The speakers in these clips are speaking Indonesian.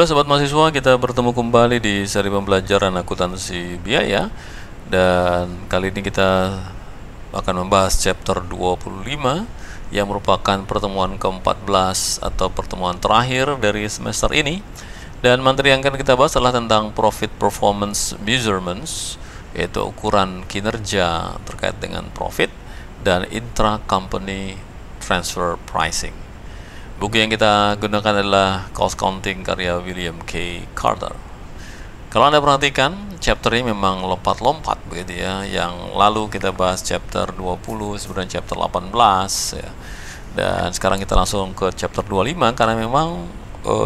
Halo sobat mahasiswa, kita bertemu kembali di seri pembelajaran akuntansi biaya. Dan kali ini kita akan membahas chapter 25 yang merupakan pertemuan ke-14 atau pertemuan terakhir dari semester ini. Dan materi yang akan kita bahas adalah tentang profit performance measurements, yaitu ukuran kinerja terkait dengan profit, dan intra-company transfer pricing. Buku yang kita gunakan adalah Cost Counting karya William K. Carter. Kalau Anda perhatikan, chapter ini memang lompat-lompat begitu ya. Yang lalu kita bahas chapter 20, sebenarnya chapter 18 ya. Dan sekarang kita langsung ke chapter 25 karena memang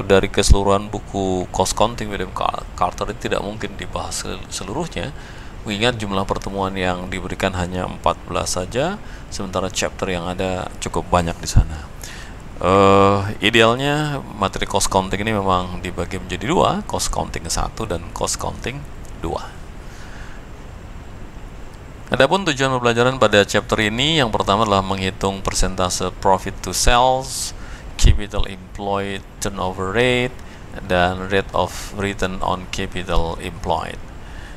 dari keseluruhan buku Cost Counting William Carter itu tidak mungkin dibahas seluruhnya. Mengingat jumlah pertemuan yang diberikan hanya 14 saja, sementara chapter yang ada cukup banyak di sana. Idealnya materi cost counting ini memang dibagi menjadi dua, cost counting 1 dan cost counting 2. Adapun tujuan pembelajaran pada chapter ini, yang pertama adalah menghitung persentase profit to sales, capital employed, turnover rate, dan rate of return on capital employed.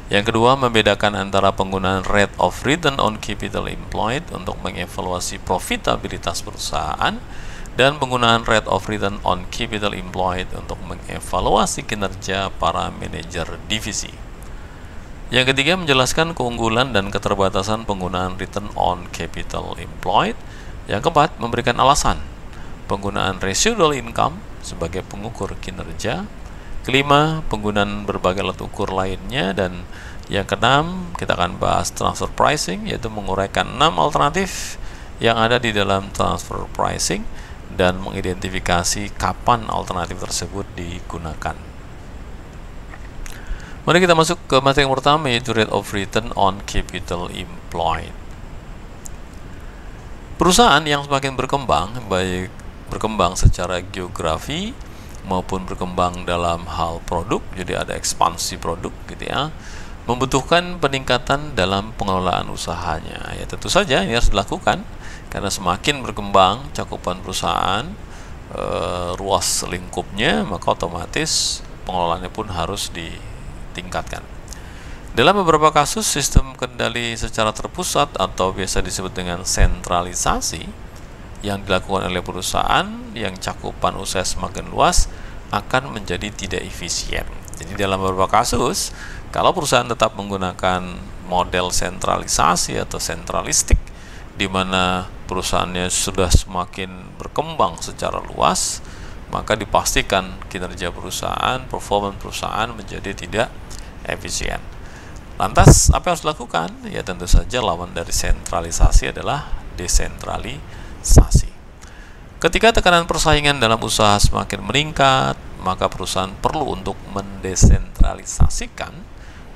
Yang kedua, membedakan antara penggunaan rate of return on capital employed untuk mengevaluasi profitabilitas perusahaan dan penggunaan rate of return on capital employed untuk mengevaluasi kinerja para manajer divisi. Yang ketiga, menjelaskan keunggulan dan keterbatasan penggunaan return on capital employed. Yang keempat, memberikan alasan penggunaan residual income sebagai pengukur kinerja. Kelima, penggunaan berbagai alat ukur lainnya. Dan yang keenam, kita akan bahas transfer pricing, yaitu menguraikan 6 alternatif yang ada di dalam transfer pricing dan mengidentifikasi kapan alternatif tersebut digunakan. Mari kita masuk ke materi yang pertama, yaitu rate of return on capital employed. Perusahaan yang semakin berkembang, baik berkembang secara geografi maupun berkembang dalam hal produk, jadi ada ekspansi produk gitu ya, membutuhkan peningkatan dalam pengelolaan usahanya. Ya tentu saja ini harus dilakukan karena semakin berkembang cakupan perusahaan, ruas lingkupnya, maka otomatis pengelolaannya pun harus ditingkatkan. Dalam beberapa kasus, sistem kendali secara terpusat atau biasa disebut dengan sentralisasi yang dilakukan oleh perusahaan yang cakupan usaha semakin luas akan menjadi tidak efisien. Jadi dalam beberapa kasus, kalau perusahaan tetap menggunakan model sentralisasi atau sentralistik, di mana perusahaannya sudah semakin berkembang secara luas, maka dipastikan kinerja perusahaan, performa perusahaan menjadi tidak efisien. Lantas, apa yang harus dilakukan? Ya tentu saja lawan dari sentralisasi adalah desentralisasi. Ketika tekanan persaingan dalam usaha semakin meningkat, maka perusahaan perlu untuk mendesentralisasikan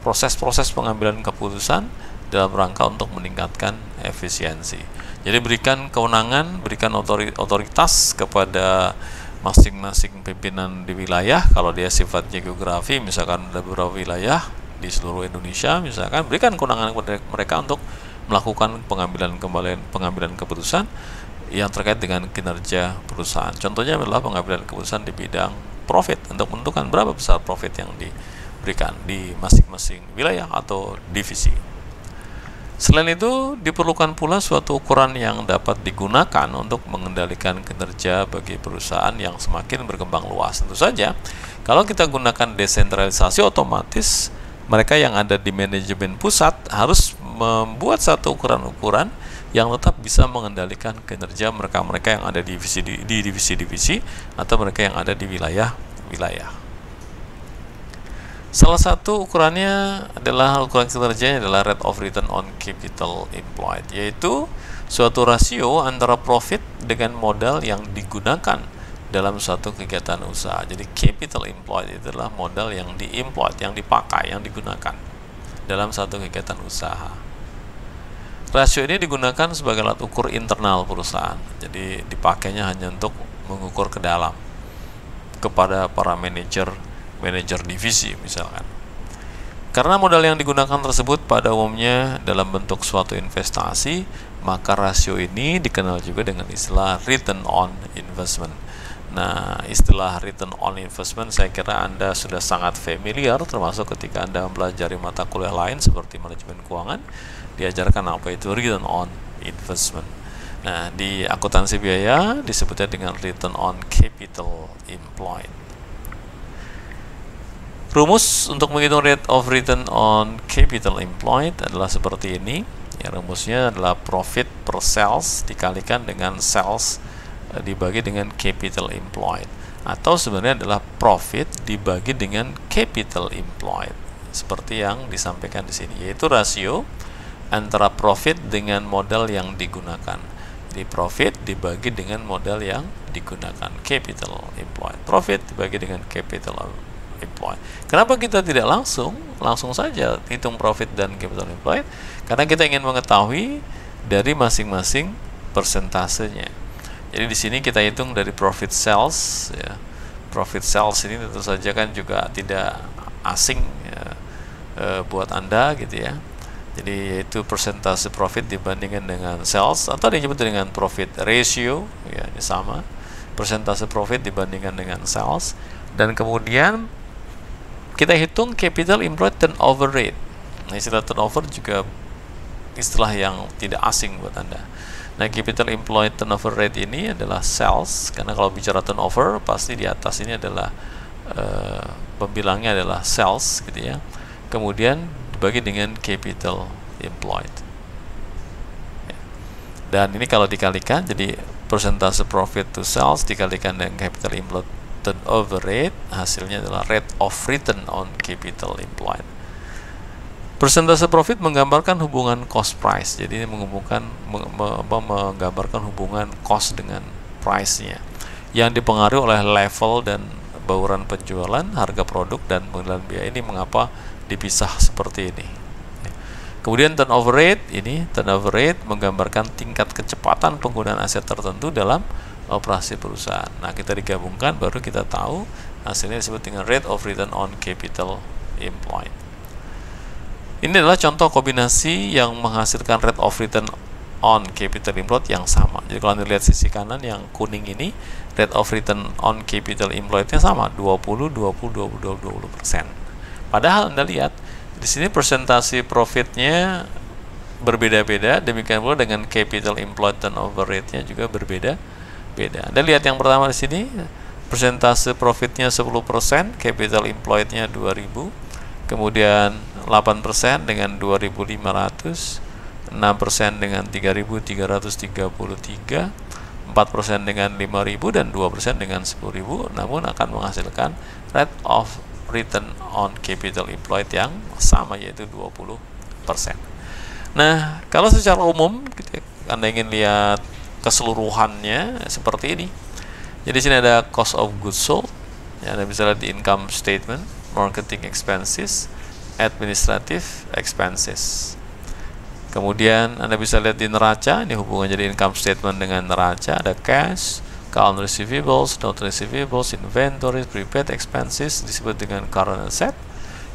proses-proses pengambilan keputusan dalam rangka untuk meningkatkan efisiensi. Jadi berikan kewenangan, berikan otoritas kepada masing-masing pimpinan di wilayah. Kalau dia sifatnya geografi, misalkan ada beberapa wilayah di seluruh Indonesia, misalkan berikan kewenangan kepada mereka untuk melakukan pengambilan keputusan yang terkait dengan kinerja perusahaan. Contohnya adalah pengambilan keputusan di bidang profit untuk menentukan berapa besar profit yang diberikan di masing-masing wilayah atau divisi. Selain itu, diperlukan pula suatu ukuran yang dapat digunakan untuk mengendalikan kinerja bagi perusahaan yang semakin berkembang luas. Tentu saja, kalau kita gunakan desentralisasi, otomatis mereka yang ada di manajemen pusat harus membuat satu ukuran-ukuran yang tetap bisa mengendalikan kinerja mereka-mereka yang ada di divisi-divisi atau mereka yang ada di wilayah-wilayah. Salah satu ukurannya adalah ukuran kinerjanya adalah rate of return on capital employed, yaitu suatu rasio antara profit dengan modal yang digunakan dalam suatu kegiatan usaha. Jadi capital employed itu adalah modal yang diemployed, yang dipakai, yang digunakan dalam satu kegiatan usaha. Rasio ini digunakan sebagai alat ukur internal perusahaan. Jadi dipakainya hanya untuk mengukur ke dalam kepada para manajer divisi misalkan. Karena modal yang digunakan tersebut pada umumnya dalam bentuk suatu investasi, maka rasio ini dikenal juga dengan istilah return on investment. Nah, istilah return on investment saya kira Anda sudah sangat familiar, termasuk ketika Anda mempelajari mata kuliah lain seperti manajemen keuangan, diajarkan apa itu return on investment. Nah, di akuntansi biaya disebutnya dengan return on capital employed. Rumus untuk menghitung rate of return on capital employed adalah seperti ini. Ya, rumusnya adalah profit per sales dikalikan dengan sales dibagi dengan capital employed, atau sebenarnya adalah profit dibagi dengan capital employed, seperti yang disampaikan di sini, yaitu rasio antara profit dengan modal yang digunakan. Jadi profit dibagi dengan modal yang digunakan, capital employed. Profit dibagi dengan capital employed. Kenapa kita tidak langsung saja hitung profit dan capital employed? Karena kita ingin mengetahui dari masing-masing persentasenya. Jadi di sini kita hitung dari profit sales, ya. Profit sales ini tentu saja kan juga tidak asing ya, buat Anda gitu ya. Jadi yaitu persentase profit dibandingkan dengan sales, atau disebut dengan profit ratio, ya ini sama. Persentase profit dibandingkan dengan sales, dan kemudian kita hitung capital employed turnover rate. Nah, istilah turnover juga istilah yang tidak asing buat Anda. Nah, capital employed turnover rate ini adalah sales, karena kalau bicara turnover pasti di atas ini adalah pembilangnya adalah sales gitu ya. Kemudian dibagi dengan capital employed. Dan ini kalau dikalikan, jadi persentase profit to sales dikalikan dengan capital employed turnover rate, hasilnya adalah rate of return on capital employed. Persentase profit menggambarkan hubungan cost price, jadi menggambarkan hubungan cost dengan price-nya yang dipengaruhi oleh level dan bauran penjualan, harga produk, dan pengelolaan biaya. Ini mengapa dipisah seperti ini. Kemudian turnover rate menggambarkan tingkat kecepatan penggunaan aset tertentu dalam operasi perusahaan. Nah, kita digabungkan baru kita tahu hasilnya disebut dengan rate of return on capital employed. Ini adalah contoh kombinasi yang menghasilkan rate of return on capital employed yang sama. Jadi kalau Anda lihat sisi kanan yang kuning ini, rate of return on capital employed-nya sama, 20, 20, 20, 20%. Padahal Anda lihat di sini persentase profitnya berbeda-beda, demikian pula dengan capital employed turnover rate-nya juga berbeda-beda. Anda lihat yang pertama di sini, persentase profitnya 10%, capital employed-nya 2000, kemudian 8% dengan 2.500, 6% dengan 3.333, 4% dengan 5.000, dan 2% dengan 10.000, namun akan menghasilkan rate of return on capital employed yang sama, yaitu 20%. Nah, kalau secara umum Anda ingin lihat keseluruhannya seperti ini. Jadi sini ada cost of goods sold, ya, Anda bisa lihat di income statement, marketing expenses, administrative expenses. Kemudian Anda bisa lihat di neraca, ini hubungan jadi income statement dengan neraca, ada cash, account receivables, note receivables, inventory, prepaid expenses disebut dengan current asset.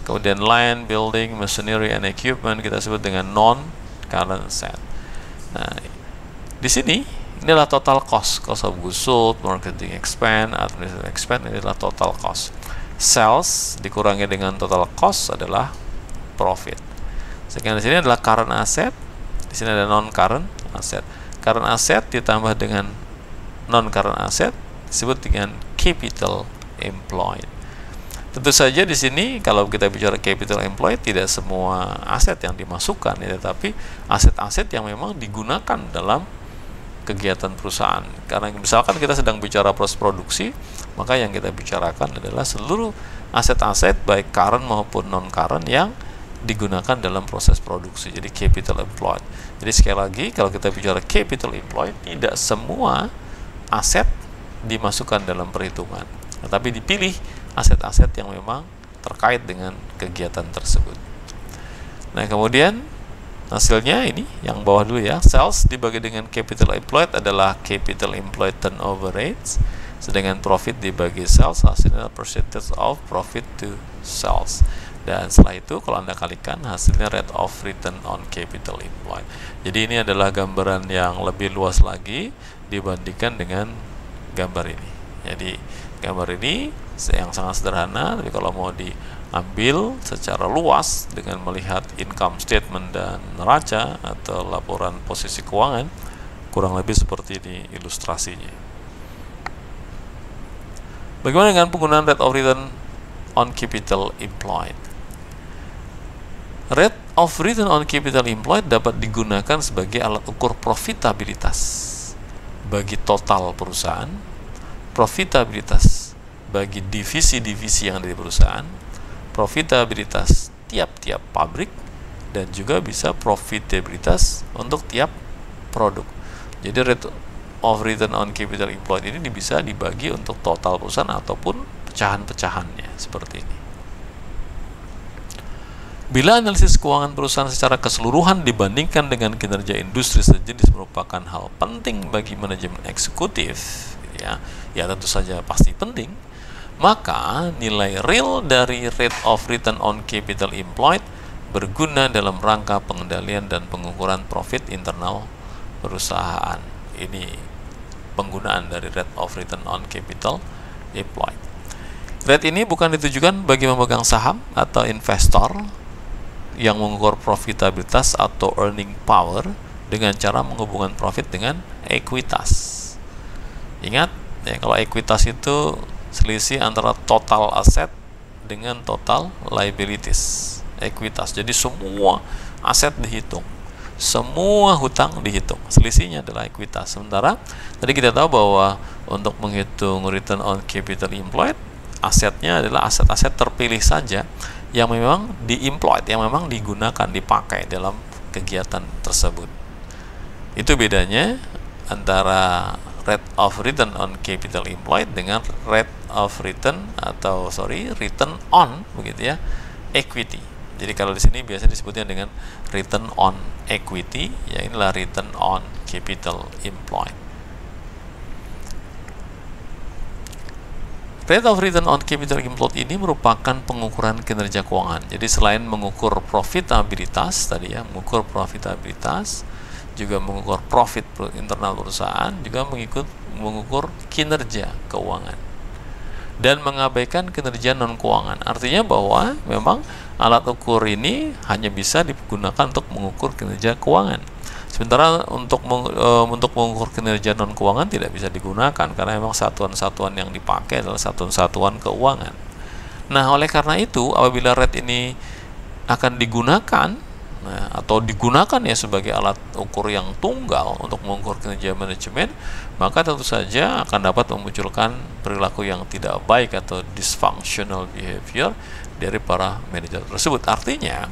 Kemudian land, building, machinery and equipment kita sebut dengan non current asset. Nah, di sini ini adalah total cost of goods sold, marketing expense, administrative expense, ini adalah total cost. Sales dikurangi dengan total cost adalah profit. Sekian di sini adalah current asset, di sini ada non current asset. Current asset ditambah dengan non current asset disebut dengan capital employed. Tentu saja di sini kalau kita bicara capital employed tidak semua aset yang dimasukkan, ya, tetapi aset-aset yang memang digunakan dalam kegiatan perusahaan. Karena misalkan kita sedang bicara proses produksi, maka yang kita bicarakan adalah seluruh aset-aset baik current maupun non current yang digunakan dalam proses produksi. Jadi capital employed. Jadi sekali lagi kalau kita bicara capital employed, tidak semua aset dimasukkan dalam perhitungan, tetapi dipilih aset-aset yang memang terkait dengan kegiatan tersebut. Nah, kemudian hasilnya ini yang bawah dulu ya, sales dibagi dengan capital employed adalah capital employed turnover rates, sedangkan profit dibagi sales hasilnya percentage of profit to sales. Dan setelah itu kalau Anda kalikan hasilnya rate of return on capital employed. Jadi ini adalah gambaran yang lebih luas lagi dibandingkan dengan gambar ini Jadi gambar ini yang sangat sederhana, tapi kalau mau diambil secara luas dengan melihat income statement dan neraca atau laporan posisi keuangan, kurang lebih seperti ini ilustrasinya. Bagaimana dengan penggunaan rate of return on capital employed? Rate of return on capital employed dapat digunakan sebagai alat ukur profitabilitas bagi total perusahaan, profitabilitas bagi divisi-divisi yang ada di perusahaan, profitabilitas tiap-tiap pabrik, dan juga bisa profitabilitas untuk tiap produk. Jadi rate of return on capital employed ini bisa dibagi untuk total perusahaan ataupun pecahan-pecahannya seperti ini. Bila analisis keuangan perusahaan secara keseluruhan dibandingkan dengan kinerja industri sejenis merupakan hal penting bagi manajemen eksekutif, ya tentu saja pasti penting, maka nilai real dari rate of return on capital employed berguna dalam rangka pengendalian dan pengukuran profit internal perusahaan. Ini penggunaan dari rate of return on capital employed. Rate ini bukan ditujukan bagi pemegang saham atau investor yang mengukur profitabilitas atau earning power dengan cara menghubungkan profit dengan ekuitas. Ingat, ya, kalau ekuitas itu selisih antara total aset dengan total liabilities. Ekuitas. Jadi semua aset dihitung, semua hutang dihitung. Selisihnya adalah ekuitas. Sementara tadi kita tahu bahwa untuk menghitung return on capital employed, asetnya adalah aset-aset terpilih saja yang memang di-employed, yang memang digunakan, dipakai dalam kegiatan tersebut. Itu bedanya antara rate of return on capital employed dengan rate of return return on begitu ya, equity. Jadi kalau di sini biasa disebutnya dengan return on equity, ya inilah return on capital employed. Rate of return on capital employed ini merupakan pengukuran kinerja keuangan. Jadi selain mengukur profitabilitas tadi ya, mengukur profitabilitas, juga mengukur profit internal perusahaan, juga mengukur kinerja keuangan dan mengabaikan kinerja non keuangan. Artinya bahwa memang alat ukur ini hanya bisa digunakan untuk mengukur kinerja keuangan. Sementara untuk mengukur kinerja non keuangan tidak bisa digunakan karena memang satuan-satuan yang dipakai adalah satuan-satuan keuangan. Nah, oleh karena itu apabila rate ini akan digunakan atau digunakan ya sebagai alat ukur yang tunggal untuk mengukur kinerja manajemen, maka tentu saja akan dapat memunculkan perilaku yang tidak baik atau dysfunctional behavior dari para manajer tersebut. Artinya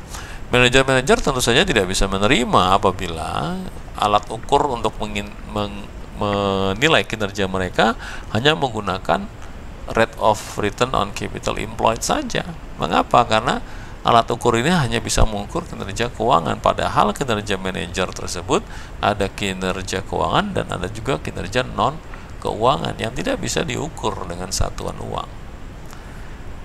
manajer-manajer tentu saja tidak bisa menerima apabila alat ukur untuk menilai kinerja mereka hanya menggunakan rate of return on capital employed saja. Mengapa? Karena alat ukur ini hanya bisa mengukur kinerja keuangan, padahal kinerja manajer tersebut ada kinerja keuangan dan ada juga kinerja non keuangan yang tidak bisa diukur dengan satuan uang.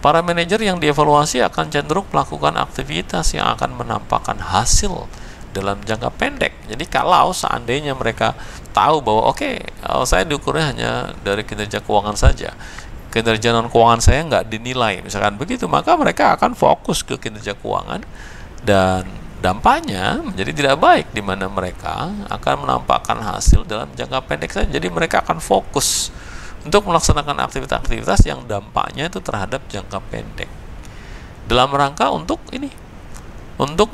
Para manajer yang dievaluasi akan cenderung melakukan aktivitas yang akan menampakkan hasil dalam jangka pendek. Jadi kalau seandainya mereka tahu bahwa saya diukurnya hanya dari kinerja keuangan saja, kinerja non keuangan saya nggak dinilai, misalkan begitu, maka mereka akan fokus ke kinerja keuangan dan dampaknya menjadi tidak baik, di mana mereka akan menampakkan hasil dalam jangka pendek saja. Jadi mereka akan fokus untuk melaksanakan aktivitas-aktivitas yang dampaknya itu terhadap jangka pendek dalam rangka untuk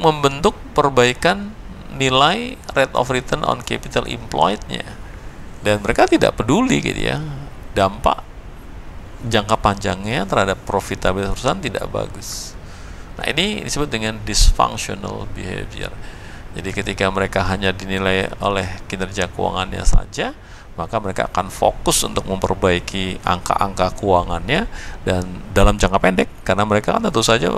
membentuk perbaikan nilai rate of return on capital employed-nya, dan mereka tidak peduli gitu ya, dampak jangka panjangnya terhadap profitabilitas perusahaan tidak bagus. Nah, ini disebut dengan dysfunctional behavior. Jadi ketika mereka hanya dinilai oleh kinerja keuangannya saja, maka mereka akan fokus untuk memperbaiki angka-angka keuangannya dan dalam jangka pendek, karena mereka kan tentu saja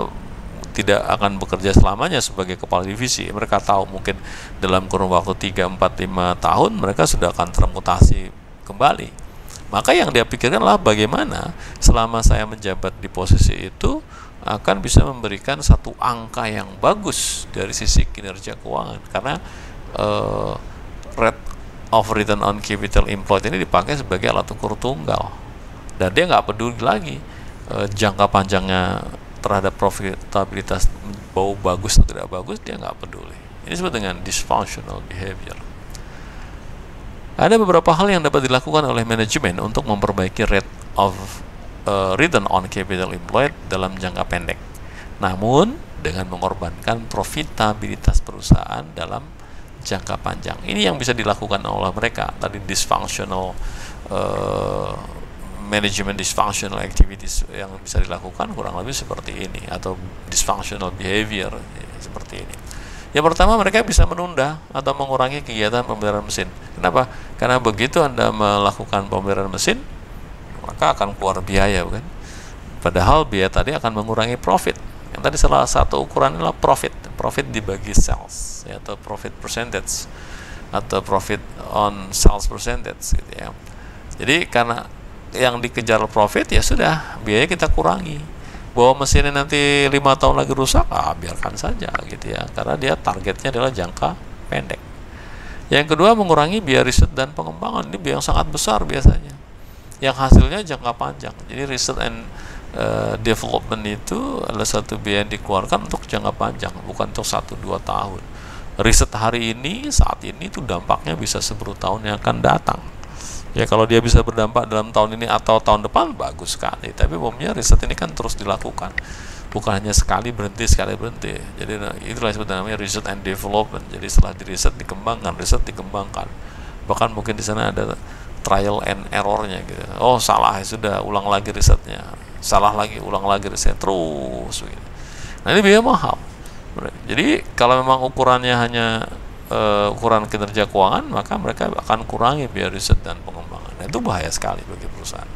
tidak akan bekerja selamanya sebagai kepala divisi. Mereka tahu mungkin dalam kurun waktu 3, 4, 5 tahun mereka sudah akan termutasi kembali. Maka yang dia pikirkan adalah bagaimana selama saya menjabat di posisi itu akan bisa memberikan satu angka yang bagus dari sisi kinerja keuangan, karena rate of return on capital employed ini dipakai sebagai alat ukur tunggal dan dia nggak peduli lagi jangka panjangnya terhadap profitabilitas bau bagus atau tidak bagus, dia nggak peduli. Ini disebut dengan dysfunctional behavior. Ada beberapa hal yang dapat dilakukan oleh manajemen untuk memperbaiki rate of return on capital employed dalam jangka pendek, namun dengan mengorbankan profitabilitas perusahaan dalam jangka panjang. Ini yang bisa dilakukan oleh mereka. Tadi dysfunctional management, dysfunctional activities yang bisa dilakukan kurang lebih seperti ini, atau dysfunctional behavior seperti ini. Yang pertama, mereka bisa menunda atau mengurangi kegiatan pemeliharaan mesin. Kenapa? Karena begitu Anda melakukan pemeliharaan mesin, maka akan keluar biaya, bukan? Padahal biaya tadi akan mengurangi profit. Yang tadi salah satu ukuran adalah profit dibagi sales, ya, atau profit percentage, atau profit on sales percentage, gitu ya. Jadi karena yang dikejar profit, ya sudah, biaya kita kurangi. Bahwa mesinnya nanti 5 tahun lagi rusak, biarkan saja, gitu ya, karena dia targetnya adalah jangka pendek. Yang kedua, mengurangi biaya riset dan pengembangan. Ini biaya yang sangat besar biasanya, yang hasilnya jangka panjang. Jadi research and development itu adalah satu biaya yang dikeluarkan untuk jangka panjang, bukan untuk 1-2 tahun. Riset hari ini, saat ini, itu dampaknya bisa 10 tahun yang akan datang. Ya, kalau dia bisa berdampak dalam tahun ini atau tahun depan, bagus sekali. Tapi umumnya riset ini kan terus dilakukan, bukan hanya sekali berhenti. Jadi itulah disebut namanya research and development. Jadi setelah riset dikembangkan, bahkan mungkin di sana ada trial and errornya, gitu. Oh, salah, sudah ulang lagi risetnya, salah lagi, ulang lagi riset, terus gitu. Nah, ini biaya mahal. Jadi kalau memang ukurannya hanya ukuran kinerja keuangan, maka mereka akan kurangi biaya riset dan pengembangan. Nah, itu bahaya sekali bagi perusahaan.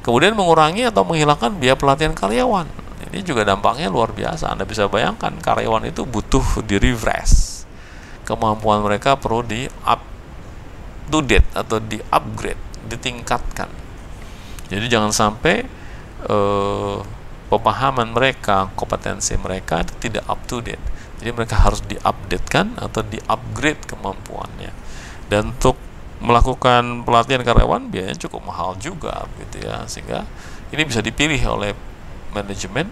Kemudian mengurangi atau menghilangkan biaya pelatihan karyawan. Ini juga dampaknya luar biasa. Anda bisa bayangkan, karyawan itu butuh di refresh. Kemampuan mereka perlu di up to date atau di upgrade, ditingkatkan. Jadi jangan sampai pemahaman mereka, kompetensi mereka itu tidak up to date. Jadi mereka harus diupdatekan atau di-upgrade kemampuannya. Dan untuk melakukan pelatihan karyawan biayanya cukup mahal juga, gitu ya. Sehingga ini bisa dipilih oleh manajemen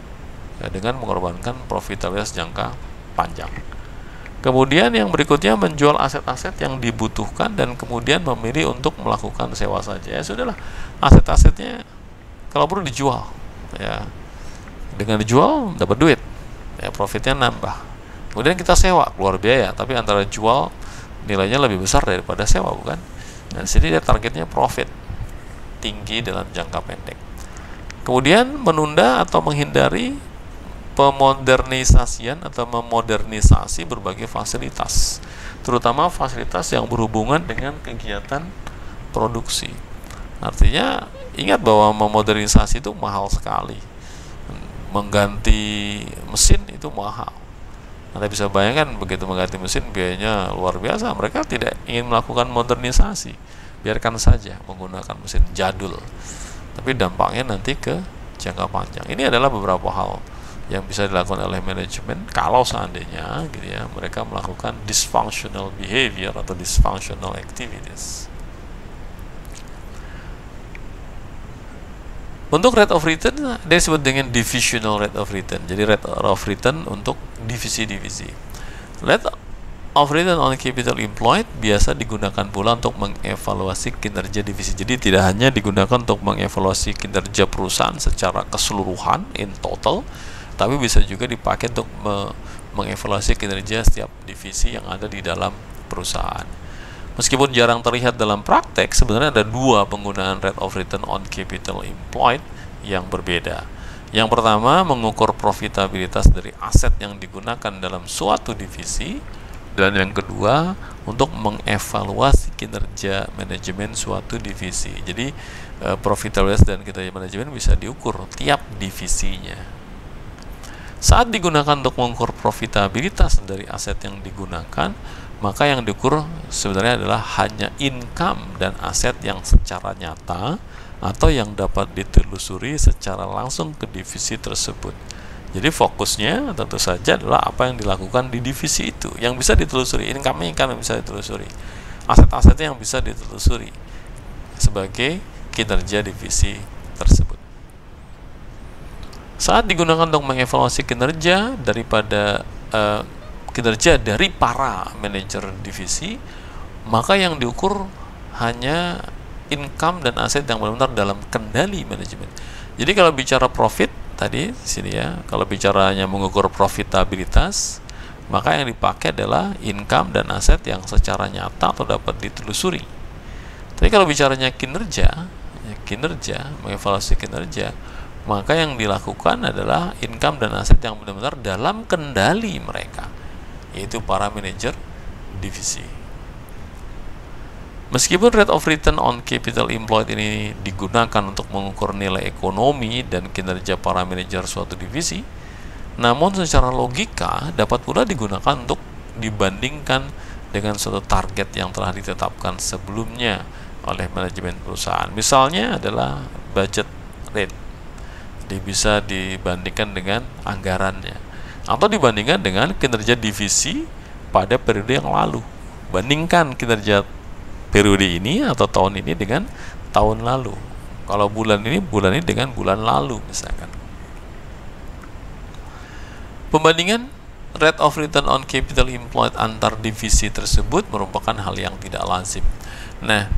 ya, dengan mengorbankan profitabilitas jangka panjang. Kemudian yang berikutnya, menjual aset-aset yang dibutuhkan dan kemudian memilih untuk melakukan sewa saja. Ya sudahlah, aset-asetnya kalau perlu dijual, ya. Dengan dijual dapat duit, ya, profitnya nambah. Kemudian kita sewa, keluar biaya, tapi antara jual nilainya lebih besar daripada sewa, bukan? Dan sini dia targetnya profit tinggi dalam jangka pendek. Kemudian menunda atau menghindari pemodernisasian atau memodernisasi berbagai fasilitas, terutama fasilitas yang berhubungan dengan kegiatan produksi. Artinya, ingat bahwa memodernisasi itu mahal sekali. Mengganti mesin itu mahal. Anda bisa bayangkan, begitu mengganti mesin biayanya luar biasa. Mereka tidak ingin melakukan modernisasi, biarkan saja menggunakan mesin jadul, tapi dampaknya nanti ke jangka panjang. Ini adalah beberapa hal yang bisa dilakukan oleh manajemen kalau seandainya, gitu ya, mereka melakukan dysfunctional behavior atau dysfunctional activities. Untuk rate of return, dia disebut dengan divisional rate of return. Jadi rate of return untuk divisi-divisi. Rate of return on capital employed biasa digunakan pula untuk mengevaluasi kinerja divisi. Jadi tidak hanya digunakan untuk mengevaluasi kinerja perusahaan secara keseluruhan in total, tapi bisa juga dipakai untuk mengevaluasi kinerja setiap divisi yang ada di dalam perusahaan. Meskipun jarang terlihat dalam praktek, sebenarnya ada dua penggunaan rate of return on capital employed yang berbeda. Yang pertama, mengukur profitabilitas dari aset yang digunakan dalam suatu divisi, dan yang kedua, untuk mengevaluasi kinerja manajemen suatu divisi. Jadi, profitabilitas dan kinerja manajemen bisa diukur tiap divisinya. Saat digunakan untuk mengukur profitabilitas dari aset yang digunakan, maka yang diukur sebenarnya adalah hanya income dan aset yang secara nyata atau yang dapat ditelusuri secara langsung ke divisi tersebut. Jadi fokusnya tentu saja adalah apa yang dilakukan di divisi itu yang bisa ditelusuri, income yang bisa ditelusuri, aset-asetnya yang bisa ditelusuri sebagai kinerja divisi Saat digunakan untuk mengevaluasi kinerja kinerja dari para manajer divisi, maka yang diukur hanya income dan aset yang benar-benar dalam kendali manajemen. Jadi kalau bicara profit tadi sini ya, kalau bicaranya mengukur profitabilitas, maka yang dipakai adalah income dan aset yang secara nyata atau dapat ditelusuri. Tapi kalau bicaranya kinerja, mengevaluasi kinerja, maka yang dilakukan adalah income dan aset yang benar-benar dalam kendali mereka, yaitu para manajer divisi. Meskipun rate of return on capital employed ini digunakan untuk mengukur nilai ekonomi dan kinerja para manajer suatu divisi, namun secara logika dapat pula digunakan untuk dibandingkan dengan suatu target yang telah ditetapkan sebelumnya oleh manajemen perusahaan. Misalnya adalah budget rate. Jadi bisa dibandingkan dengan anggarannya atau dibandingkan dengan kinerja divisi pada periode yang lalu. Bandingkan kinerja periode ini atau tahun ini dengan tahun lalu. Kalau bulan ini dengan bulan lalu misalkan. Pembandingan rate of return on capital employed antar divisi tersebut merupakan hal yang tidak lazim. Nah,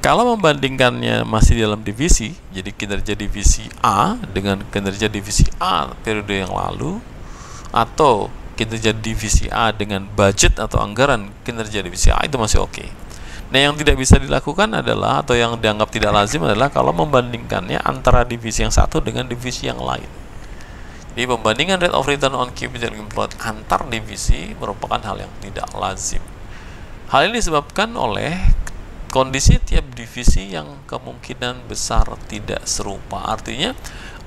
kalau membandingkannya masih dalam divisi, jadi kinerja divisi A dengan kinerja divisi A periode yang lalu, atau kinerja divisi A dengan budget atau anggaran kinerja divisi A, itu masih oke. Nah, yang tidak bisa dilakukan adalah, atau yang dianggap tidak lazim adalah kalau membandingkannya antara divisi yang satu dengan divisi yang lain. Jadi pembandingan rate of return on capital employed antar divisi merupakan hal yang tidak lazim. Hal ini disebabkan oleh kondisi tiap divisi yang kemungkinan besar tidak serupa. Artinya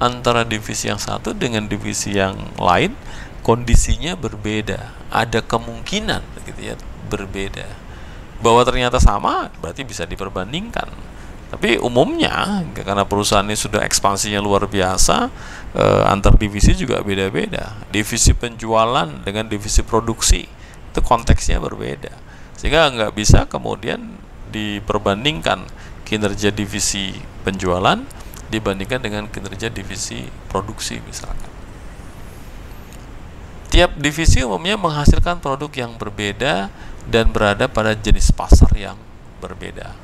antara divisi yang satu dengan divisi yang lain kondisinya berbeda. Ada kemungkinan gitu ya, berbeda. Bahwa ternyata sama berarti bisa diperbandingkan. Tapi umumnya karena perusahaan ini sudah ekspansinya luar biasa, antar divisi juga beda-beda. Divisi penjualan dengan divisi produksi itu konteksnya berbeda. Sehingga nggak bisa kemudian diperbandingkan kinerja divisi penjualan dibandingkan dengan kinerja divisi produksi misalkan. Tiap divisi umumnya menghasilkan produk yang berbeda dan berada pada jenis pasar yang berbeda.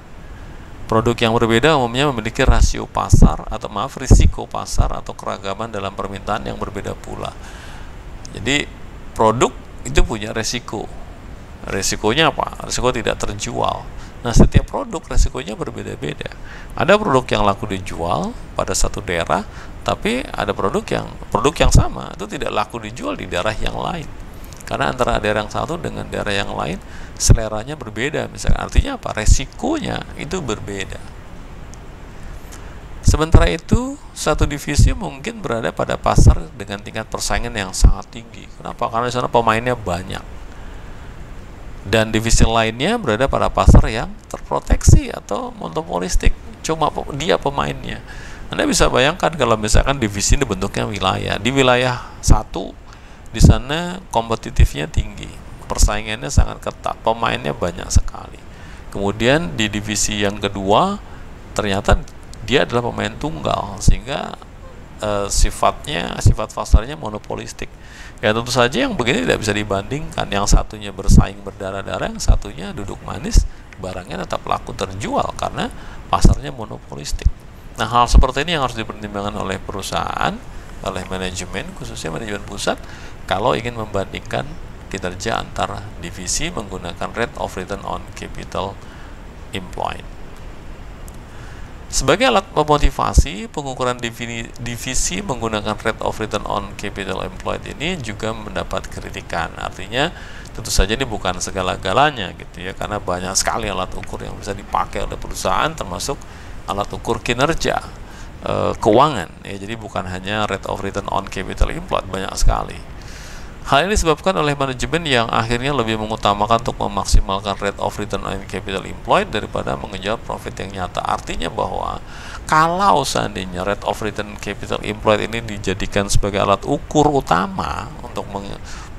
Produk yang berbeda umumnya memiliki rasio pasar risiko pasar atau keragaman dalam permintaan yang berbeda pula. Jadi produk itu punya resiko. Resikonya apa? Resiko tidak terjual. Nah, setiap produk resikonya berbeda-beda. Ada produk yang laku dijual pada satu daerah, tapi ada produk yang sama itu tidak laku dijual di daerah yang lain. Karena antara daerah yang satu dengan daerah yang lain seleranya berbeda, misalkan. Artinya apa? Resikonya itu berbeda. Sementara itu, satu divisi mungkin berada pada pasar dengan tingkat persaingan yang sangat tinggi. Kenapa? Karena di sana pemainnya banyak. Dan divisi lainnya berada pada pasar yang terproteksi atau monopolistik, cuma dia pemainnya. Anda bisa bayangkan kalau misalkan divisi ini bentuknya wilayah. Di wilayah satu, di sana kompetitifnya tinggi, persaingannya sangat ketat, pemainnya banyak sekali. Kemudian di divisi yang kedua, ternyata dia adalah pemain tunggal, sehingga sifat pasarnya monopolistik. Ya tentu saja yang begini tidak bisa dibandingkan. Yang satunya bersaing berdarah-darah, yang satunya duduk manis, barangnya tetap laku terjual karena pasarnya monopolistik. Nah, hal seperti ini yang harus dipertimbangkan oleh perusahaan, oleh manajemen, khususnya manajemen pusat, kalau ingin membandingkan kinerja antar divisi menggunakan rate of return on capital employed. Sebagai alat memotivasi, pengukuran divisi menggunakan rate of return on capital employed ini juga mendapat kritikan. Artinya tentu saja ini bukan segala-galanya gitu ya, karena banyak sekali alat ukur yang bisa dipakai oleh perusahaan, termasuk alat ukur kinerja keuangan ya. Jadi bukan hanya rate of return on capital employed, banyak sekali. Hal ini disebabkan oleh manajemen yang akhirnya lebih mengutamakan untuk memaksimalkan rate of return on capital employed daripada mengejar profit yang nyata. Artinya bahwa kalau seandainya rate of return capital employed ini dijadikan sebagai alat ukur utama untuk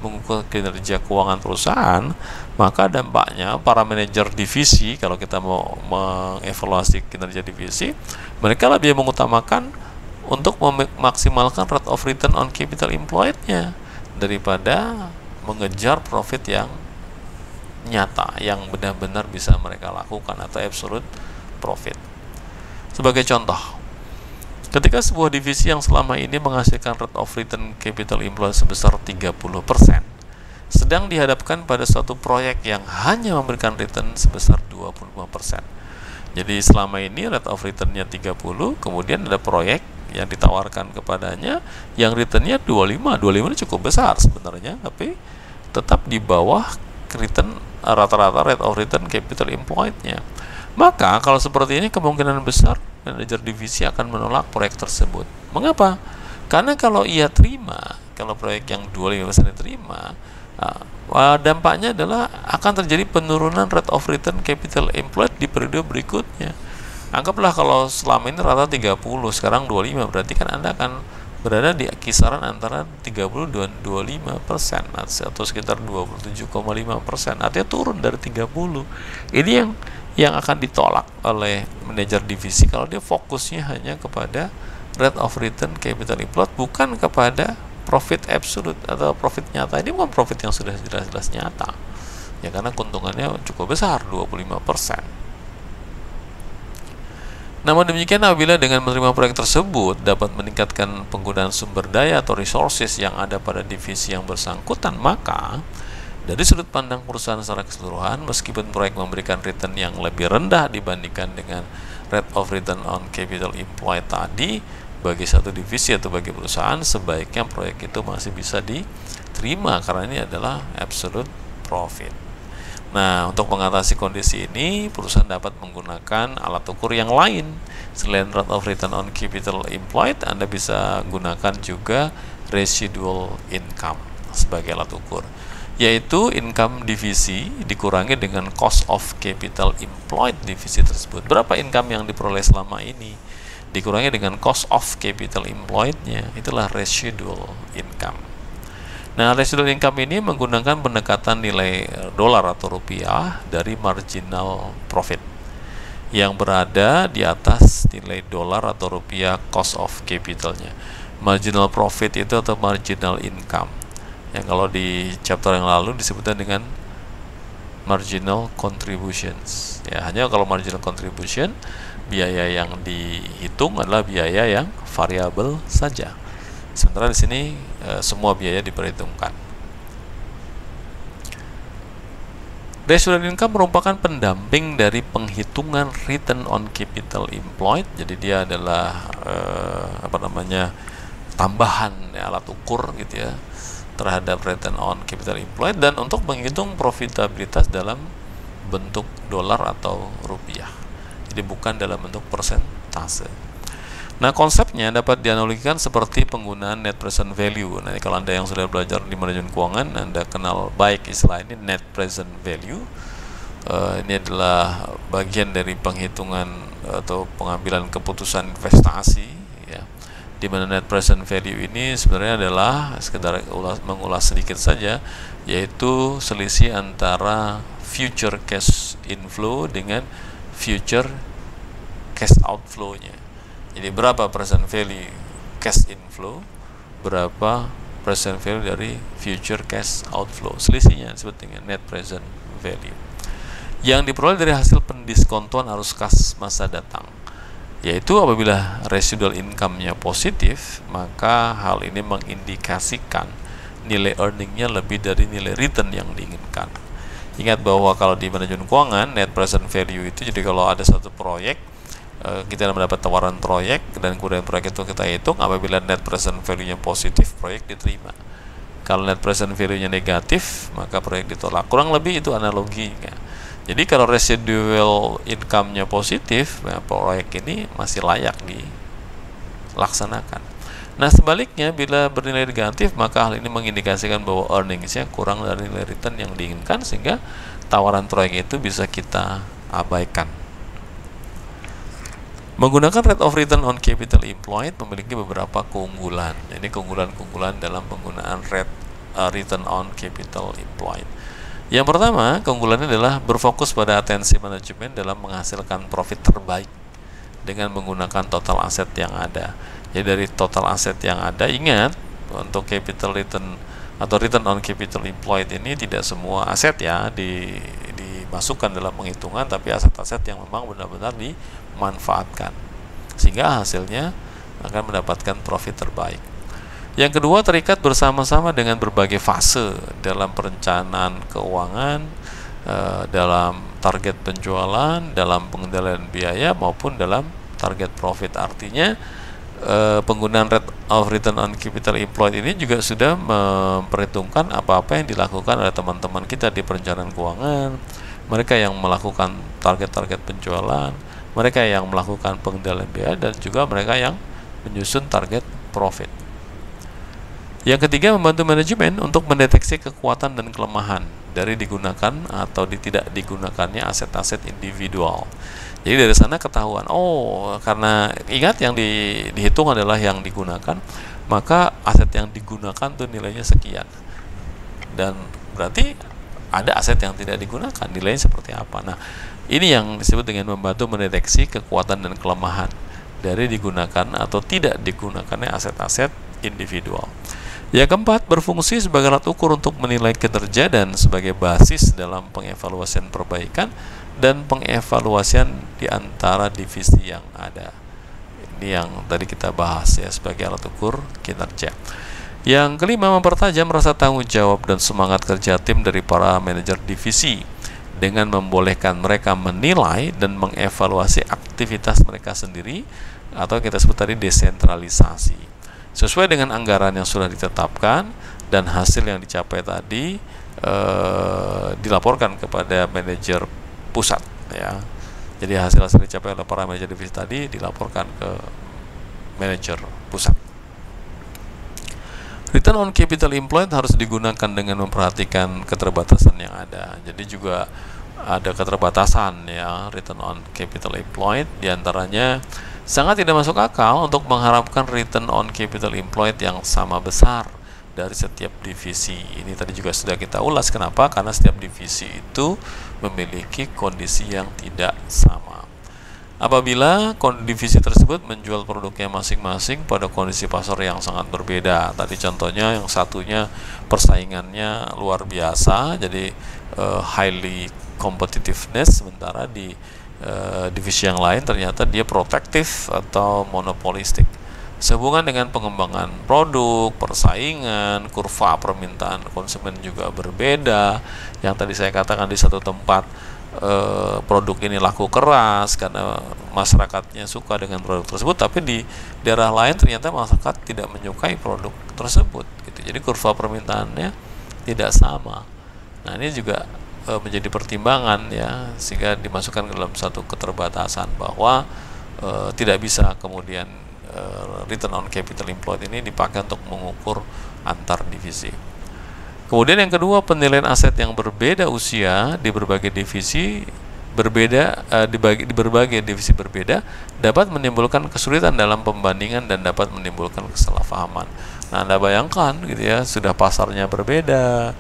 mengukur kinerja keuangan perusahaan, maka dampaknya para manajer divisi, kalau kita mau mengevaluasi kinerja divisi, mereka lebih mengutamakan untuk memaksimalkan rate of return on capital employed-nya daripada mengejar profit yang nyata, yang benar-benar bisa mereka lakukan atau absolute profit. Sebagai contoh, ketika sebuah divisi yang selama ini menghasilkan rate of return capital employed sebesar 30%, sedang dihadapkan pada suatu proyek yang hanya memberikan return sebesar 25%. Jadi selama ini rate of return-nya 30, kemudian ada proyek yang ditawarkan kepadanya yang returnnya 25 ini cukup besar sebenarnya, tapi tetap di bawah return rata-rata rate of return capital employed-nya. Maka kalau seperti ini kemungkinan besar manajer divisi akan menolak proyek tersebut. Mengapa? Karena kalau ia terima, kalau proyek yang 25% diterima, dampaknya adalah akan terjadi penurunan rate of return capital employed di periode berikutnya. Anggaplah kalau selama ini rata 30, sekarang 25, berarti kan Anda akan berada di kisaran antara 30 dan 25% atau sekitar 27,5%. Artinya turun dari 30. Ini yang akan ditolak oleh manajer divisi kalau dia fokusnya hanya kepada rate of return capital employed, bukan kepada profit absolute atau profit nyata. Ini bukan profit yang sudah jelas-jelas nyata, ya, karena keuntungannya cukup besar, 25%. Namun demikian, apabila dengan menerima proyek tersebut dapat meningkatkan penggunaan sumber daya atau resources yang ada pada divisi yang bersangkutan, maka dari sudut pandang perusahaan secara keseluruhan, meskipun proyek memberikan return yang lebih rendah dibandingkan dengan rate of return on capital employed tadi, bagi satu divisi atau bagi perusahaan, sebaiknya proyek itu masih bisa diterima karena ini adalah absolute profit. Nah, untuk mengatasi kondisi ini, perusahaan dapat menggunakan alat ukur yang lain. Selain rate of return on capital employed, Anda bisa gunakan juga residual income sebagai alat ukur, yaitu income divisi dikurangi dengan cost of capital employed divisi tersebut. Berapa income yang diperoleh selama ini dikurangi dengan cost of capital employed-nya, itulah residual income. Nah, residual income ini menggunakan pendekatan nilai dolar atau rupiah dari marginal profit yang berada di atas nilai dolar atau rupiah cost of capital-nya. Marginal profit itu atau marginal income, yang kalau di chapter yang lalu disebutkan dengan marginal contributions. Ya, hanya kalau marginal contribution, biaya yang dihitung adalah biaya yang variabel saja. Sementara di sini semua biaya diperhitungkan. Residual income merupakan pendamping dari penghitungan return on capital employed. Jadi dia adalah tambahan alat ukur gitu ya terhadap return on capital employed, dan untuk menghitung profitabilitas dalam bentuk dolar atau rupiah. Jadi bukan dalam bentuk persentase. Nah, konsepnya dapat dianalogikan seperti penggunaan net present value. Nah, kalau Anda yang sudah belajar di manajemen keuangan, Anda kenal baik istilah ini, net present value. Ini adalah bagian dari penghitungan atau pengambilan keputusan investasi, ya, di mana net present value ini sebenarnya adalah sekedar mengulas sedikit saja, yaitu selisih antara future cash inflow dengan future cash outflow-nya. Jadi berapa present value cash inflow, berapa present value dari future cash outflow. Selisihnya disebut dengan net present value, yang diperoleh dari hasil pendiskontuan arus kas masa datang. Yaitu apabila residual income-nya positif, maka hal ini mengindikasikan nilai earning-nya lebih dari nilai return yang diinginkan. Ingat bahwa kalau di manajemen keuangan, net present value itu, jadi kalau ada satu proyek, kita mendapat tawaran proyek dan kemudian proyek itu kita hitung, apabila net present value-nya positif, proyek diterima. Kalau net present value-nya negatif, maka proyek ditolak. Kurang lebih itu analoginya. Jadi kalau residual income-nya positif, nah proyek ini masih layak dilaksanakan. Nah, sebaliknya bila bernilai negatif, maka hal ini mengindikasikan bahwa earnings-nya kurang dari nilai return yang diinginkan, sehingga tawaran proyek itu bisa kita abaikan. Menggunakan rate of return on capital employed memiliki beberapa keunggulan. Jadi keunggulan-keunggulan dalam penggunaan rate return on capital employed. Yang pertama, keunggulannya adalah berfokus pada atensi manajemen dalam menghasilkan profit terbaik dengan menggunakan total aset yang ada. Jadi dari total aset yang ada, ingat untuk capital return atau return on capital employed ini tidak semua aset ya dimasukkan dalam penghitungan, tapi aset-aset yang memang benar-benar dimanfaatkan sehingga hasilnya akan mendapatkan profit terbaik. Yang kedua, terikat bersama-sama dengan berbagai fase dalam perencanaan keuangan, dalam target penjualan, dalam pengendalian biaya maupun dalam target profit. Artinya penggunaan rate of return on capital employed ini juga sudah memperhitungkan apa-apa yang dilakukan oleh teman-teman kita di perencanaan keuangan, mereka yang melakukan target-target penjualan, mereka yang melakukan pengendalian biaya, dan juga mereka yang menyusun target profit. Yang ketiga, membantu manajemen untuk mendeteksi kekuatan dan kelemahan dari digunakan atau tidak digunakannya aset-aset individual. Jadi dari sana ketahuan, oh karena ingat yang dihitung adalah yang digunakan, maka aset yang digunakan tuh nilainya sekian. Dan berarti ada aset yang tidak digunakan, nilainya seperti apa. Nah, ini yang disebut dengan membantu mendeteksi kekuatan dan kelemahan dari digunakan atau tidak digunakannya aset-aset individual. Yang keempat, berfungsi sebagai alat ukur untuk menilai kinerja dan sebagai basis dalam pengevaluasian perbaikan dan pengevaluasian di antara divisi yang ada. Ini yang tadi kita bahas ya, sebagai alat ukur kinerja. Yang kelima, mempertajam rasa tanggung jawab dan semangat kerja tim dari para manajer divisi dengan membolehkan mereka menilai dan mengevaluasi aktivitas mereka sendiri atau kita sebut tadi desentralisasi sesuai dengan anggaran yang sudah ditetapkan, dan hasil yang dicapai tadi dilaporkan kepada manajer pusat ya. Jadi hasil-hasil dicapai oleh para manajer divisi tadi dilaporkan ke manajer pusat. Return on capital employed harus digunakan dengan memperhatikan keterbatasan yang ada. Jadi juga ada keterbatasan ya return on capital employed, diantaranya sangat tidak masuk akal untuk mengharapkan return on capital employed yang sama besar dari setiap divisi. Ini tadi juga sudah kita ulas. Kenapa? Karena setiap divisi itu memiliki kondisi yang tidak sama. Apabila divisi tersebut menjual produknya masing-masing pada kondisi pasar yang sangat berbeda, tadi contohnya yang satunya persaingannya luar biasa, jadi highly competitiveness, sementara di divisi yang lain ternyata dia protektif atau monopolistik. Sehubungan dengan pengembangan produk, persaingan, kurva permintaan konsumen juga berbeda. Yang tadi saya katakan di satu tempat produk ini laku keras karena masyarakatnya suka dengan produk tersebut, tapi di daerah lain ternyata masyarakat tidak menyukai produk tersebut gitu. Jadi kurva permintaannya tidak sama. Nah, ini juga menjadi pertimbangan ya, sehingga dimasukkan ke dalam satu keterbatasan bahwa tidak bisa kemudian return on capital employed ini dipakai untuk mengukur antar divisi. Kemudian yang kedua, penilaian aset yang berbeda usia di berbagai divisi berbeda di berbagai divisi berbeda dapat menimbulkan kesulitan dalam pembandingan dan dapat menimbulkan kesalahpahaman. Nah, Anda bayangkan gitu ya, sudah pasarnya berbeda,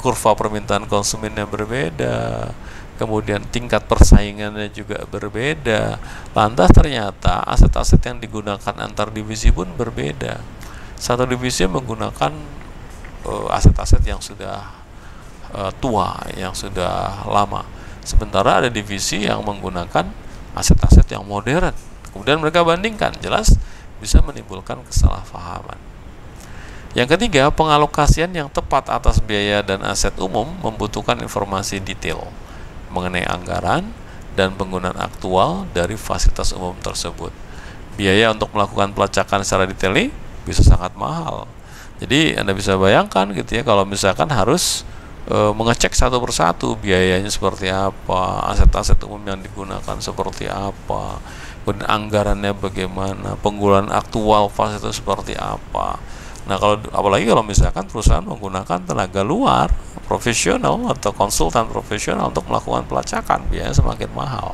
kurva permintaan konsumennya berbeda, kemudian tingkat persaingannya juga berbeda. Lantas ternyata aset-aset yang digunakan antar divisi pun berbeda. Satu divisi menggunakan aset-aset yang sudah tua, yang sudah lama, sementara ada divisi yang menggunakan aset-aset yang modern. Kemudian mereka bandingkan, jelas bisa menimbulkan kesalahpahaman. Yang ketiga, pengalokasian yang tepat atas biaya dan aset umum membutuhkan informasi detail mengenai anggaran dan penggunaan aktual dari fasilitas umum tersebut. Biaya untuk melakukan pelacakan secara detail ini bisa sangat mahal. Jadi Anda bisa bayangkan gitu ya, kalau misalkan harus mengecek satu persatu biayanya seperti apa, aset-aset umum yang digunakan seperti apa, kemudian anggarannya bagaimana, penggunaan aktual fasilitas seperti apa. Nah, apalagi kalau misalkan perusahaan menggunakan tenaga luar profesional atau konsultan profesional untuk melakukan pelacakan, biayanya semakin mahal.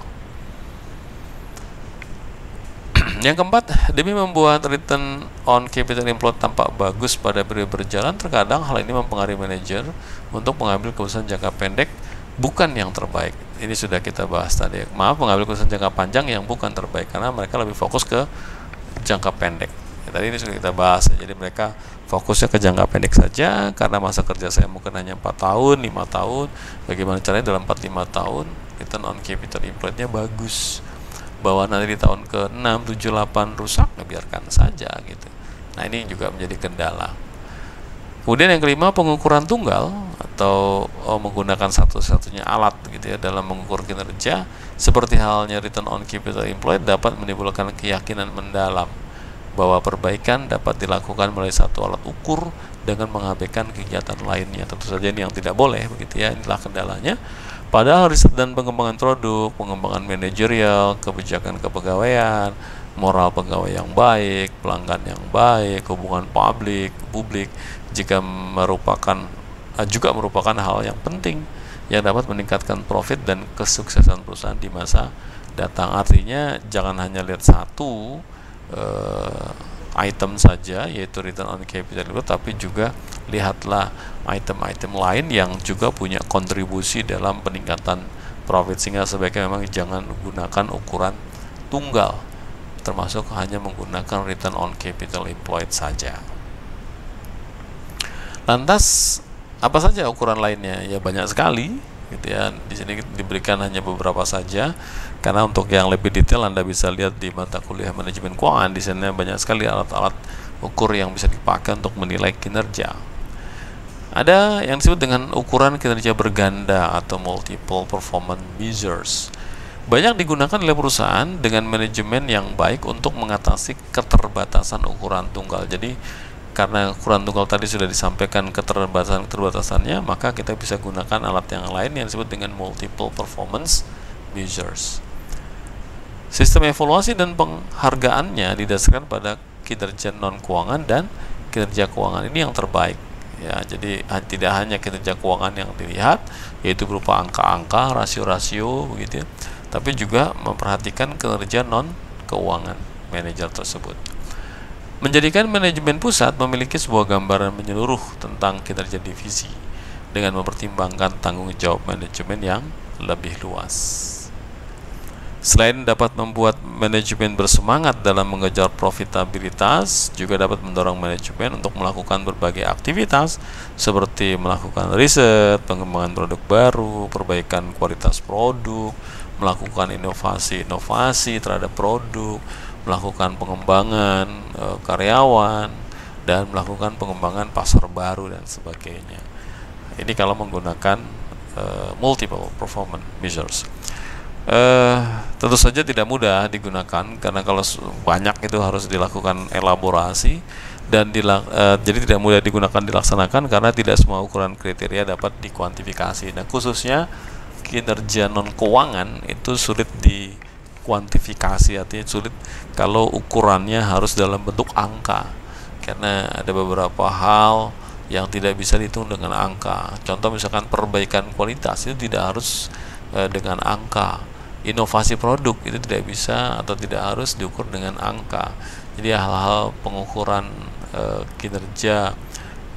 Yang keempat, demi membuat return on capital employed tampak bagus pada periode berjalan, terkadang hal ini mempengaruhi manajer untuk mengambil keputusan jangka pendek bukan yang terbaik. Ini sudah kita bahas tadi. Mengambil keputusan jangka panjang yang bukan terbaik karena mereka lebih fokus ke jangka pendek. Ya, tadi ini sudah kita bahas, jadi mereka fokusnya ke jangka pendek saja karena masa kerja saya mungkin hanya 4 tahun, 5 tahun. Bagaimana caranya dalam 4-5 tahun return on capital employed-nya bagus. Bahwa nanti di tahun ke-6, 7, 8 rusak, ya biarkan saja gitu. Nah, ini juga menjadi kendala. Kemudian yang kelima, pengukuran tunggal atau menggunakan satu-satunya alat gitu ya dalam mengukur kinerja, seperti halnya return on capital employed, dapat menimbulkan keyakinan mendalam bahwa perbaikan dapat dilakukan melalui satu alat ukur dengan mengabaikan kegiatan lainnya. Tentu saja ini yang tidak boleh begitu ya, inilah kendalanya. Padahal riset dan pengembangan produk, pengembangan manajerial, kebijakan kepegawaian, moral pegawai yang baik, pelanggan yang baik, hubungan publik juga merupakan hal yang penting yang dapat meningkatkan profit dan kesuksesan perusahaan di masa datang. Artinya jangan hanya lihat satu item saja, yaitu return on capital, tapi juga lihatlah item-item lain yang juga punya kontribusi dalam peningkatan profit, sehingga sebaiknya memang jangan gunakan ukuran tunggal, termasuk hanya menggunakan return on capital employed saja. Lantas apa saja ukuran lainnya? Ya banyak sekali gitu ya. Di sini diberikan hanya beberapa saja, karena untuk yang lebih detail Anda bisa lihat di mata kuliah manajemen keuangan. Di sana banyak sekali alat-alat ukur yang bisa dipakai untuk menilai kinerja. Ada yang disebut dengan ukuran kinerja berganda atau multiple performance measures. Banyak digunakan oleh perusahaan dengan manajemen yang baik untuk mengatasi keterbatasan ukuran tunggal. Jadi karena ukuran tunggal tadi sudah disampaikan keterbatasannya, maka kita bisa gunakan alat yang lain yang disebut dengan multiple performance measures. Sistem evaluasi dan penghargaannya didasarkan pada kinerja non keuangan dan kinerja keuangan ini yang terbaik. Ya, jadi tidak hanya kinerja keuangan yang dilihat, yaitu berupa angka-angka, rasio-rasio begitu ya, tapi juga memperhatikan kinerja non keuangan manajer tersebut. Menjadikan manajemen pusat memiliki sebuah gambaran menyeluruh tentang kinerja divisi dengan mempertimbangkan tanggung jawab manajemen yang lebih luas. Selain dapat membuat manajemen bersemangat dalam mengejar profitabilitas, juga dapat mendorong manajemen untuk melakukan berbagai aktivitas seperti melakukan riset, pengembangan produk baru, perbaikan kualitas produk, melakukan inovasi terhadap produk, melakukan pengembangan karyawan, dan melakukan pengembangan pasar baru dan sebagainya. Ini kalau menggunakan multiple performance measures. Tentu saja tidak mudah digunakan, karena kalau banyak itu harus dilakukan elaborasi dan jadi tidak mudah digunakan dilaksanakan karena tidak semua ukuran kriteria dapat dikuantifikasi. Nah, khususnya kinerja non keuangan itu sulit dikuantifikasi, artinya sulit kalau ukurannya harus dalam bentuk angka, karena ada beberapa hal yang tidak bisa dihitung dengan angka. Contoh misalkan perbaikan kualitas itu tidak harus dengan angka. Inovasi produk itu tidak bisa atau tidak harus diukur dengan angka. Jadi hal-hal pengukuran kinerja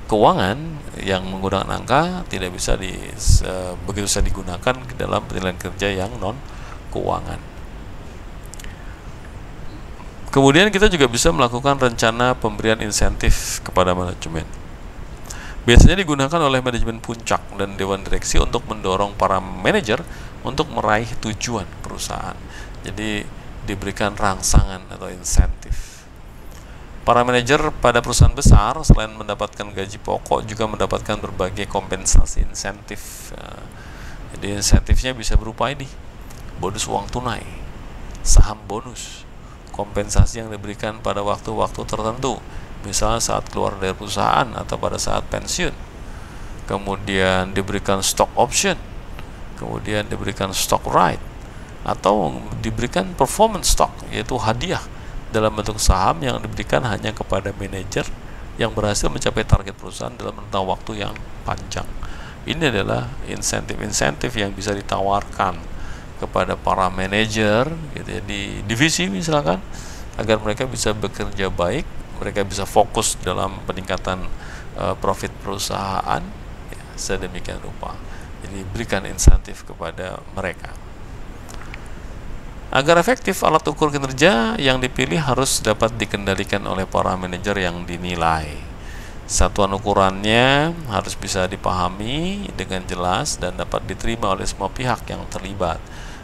keuangan yang menggunakan angka tidak bisa begitu saja digunakan dalam penilaian kerja yang non keuangan. Kemudian kita juga bisa melakukan rencana pemberian insentif kepada manajemen. Biasanya digunakan oleh manajemen puncak dan dewan direksi untuk mendorong para manajer untuk meraih tujuan perusahaan. Jadi diberikan rangsangan atau insentif. Para manajer pada perusahaan besar selain mendapatkan gaji pokok juga mendapatkan berbagai kompensasi insentif. Jadi insentifnya bisa berupa ini: bonus uang tunai, saham bonus, kompensasi yang diberikan pada waktu-waktu tertentu, misalnya saat keluar dari perusahaan atau pada saat pensiun. Kemudian diberikan stock option, kemudian diberikan stock right, atau diberikan performance stock, yaitu hadiah dalam bentuk saham yang diberikan hanya kepada manajer yang berhasil mencapai target perusahaan dalam rentang waktu yang panjang. Ini adalah insentif-insentif yang bisa ditawarkan kepada para manajer gitu ya, di divisi misalkan, agar mereka bisa bekerja baik, mereka bisa fokus dalam peningkatan profit perusahaan ya, sedemikian rupa. Jadi berikan insentif kepada mereka. Agar efektif, alat ukur kinerja yang dipilih harus dapat dikendalikan oleh para manajer yang dinilai. Satuan ukurannya harus bisa dipahami dengan jelas dan dapat diterima oleh semua pihak yang terlibat,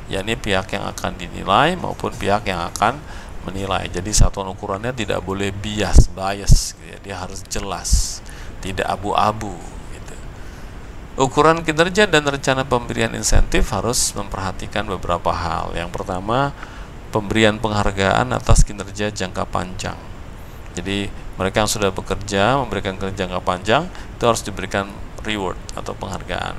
yakni pihak yang akan dinilai maupun pihak yang akan menilai. Jadi satuan ukurannya tidak boleh bias, gitu ya. Dia harus jelas, tidak abu-abu. Ukuran kinerja dan rencana pemberian insentif harus memperhatikan beberapa hal. Yang pertama, pemberian penghargaan atas kinerja jangka panjang. Jadi mereka yang sudah bekerja memberikan kinerja jangka panjang itu harus diberikan reward atau penghargaan.